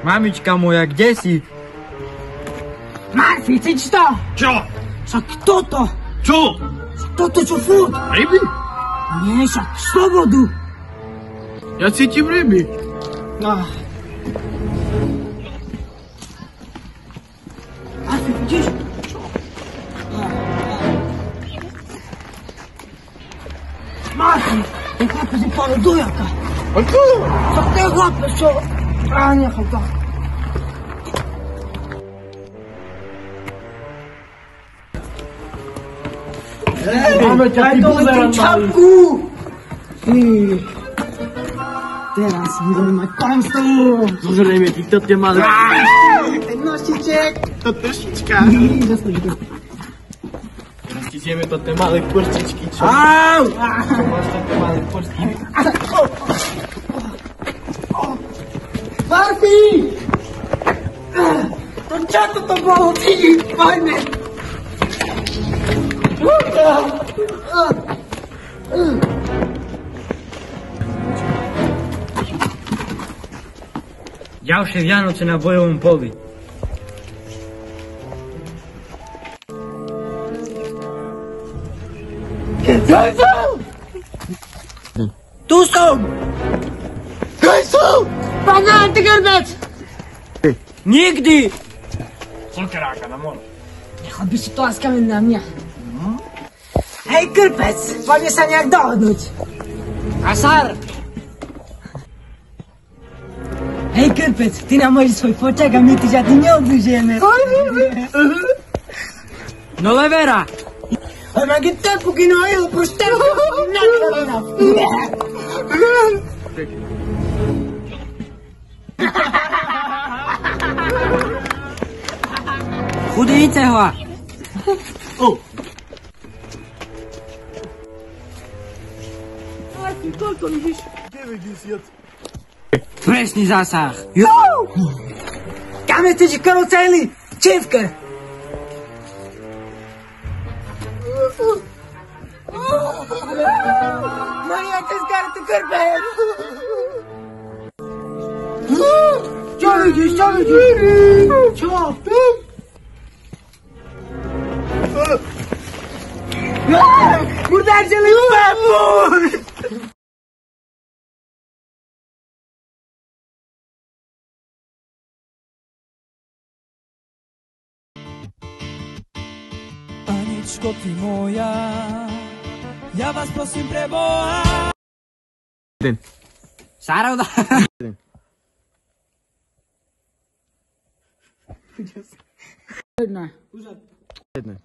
Mamička moja, kde si? Marfi, cítiš to? Čo? Však toto. Čo? Však toto čo furt. Ryby? Nie, však slobodu. Ja cítim ryby. Marfi, vidíš? Čo? Marfi, ten chlapec je palo dojaka. A čo? Však ten chlapec čo? Nechaj to. Máme ťa, ty buzeran malý. čapku! Teraz budeme mať pánstvo! Zožrejme ti, to te malé. Ten nožiček! To tršička. Teraz ti zjeme to te malé kurčičky, čo? Au! Čo máš také malé kurčičky? Marfi! To čo to bolo? Ty, poďme! Ďalšie Vianoce na bojovom poli. Tu som! Kaj som? Pán Tigerbec! Nikdy! Sokeráka na mor. Nechal by si to láskavý na mňa. Hej, krpec, poďme sa nejak dohodnúť. Asar! Hej, krpec, ty nám môžeš svoj foťak a my ty žiadny neobližujeme. No levera! Ma che tempo che non io per stare Chudý cehla! Martin, koľko vidíš? 90. Presný zásah! Kam jesteś karoceli? Dziewkę! Maria, to jest karty krpec! Co widzisz, co widzisz? Co? Mordercze lipę! Aničko ty moja, ja vás prosím pre Boha. Sárovda! Jedna. Jedné.